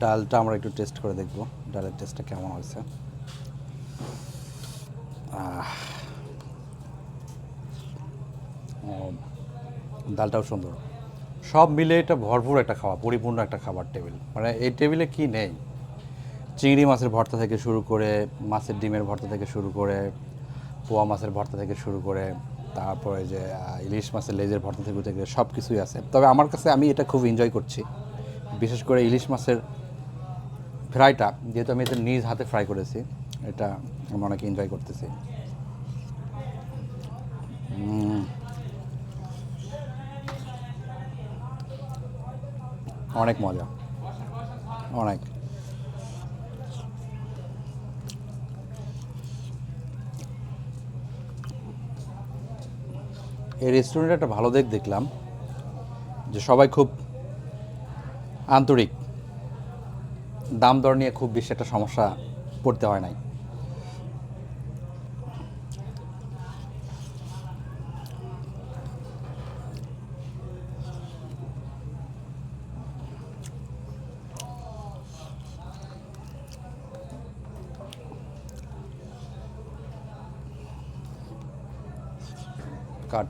ডালটা আমরা একটু টেস্ট করে দেখব ডালের টেস্টটা কেমন হয়েছে। ডালটাও সুন্দর, সব মিলে এটা ভরপুর একটা খাওয়া, পরিপূর্ণ একটা খাবার টেবিল। মানে এই টেবিলে কি নেই, চিংড়ি মাছের ভর্তা থেকে শুরু করে, মাছের ডিমের ভর্তা থেকে শুরু করে, পোয়া মাছের ভর্তা থেকে শুরু করে, তারপরে যে ইলিশ মাছের লেজের ভর্তা থেকে সব কিছুই আছে। তবে আমার কাছে আমি এটা খুব এনজয় করছি, বিশেষ করে ইলিশ মাছের ফ্রাইটা, যেহেতু আমি এটা নিজ হাতে ফ্রাই করেছি, এটা আমি অনেক এনজয় করতেছি। অনেক মজা, অনেক। এই রেস্টুরেন্টে একটা ভালো দিক দেখলাম যে সবাই খুব আন্তরিক, দাম দর নিয়ে খুব বেশি একটা সমস্যা পড়তে হয় নাই। কাট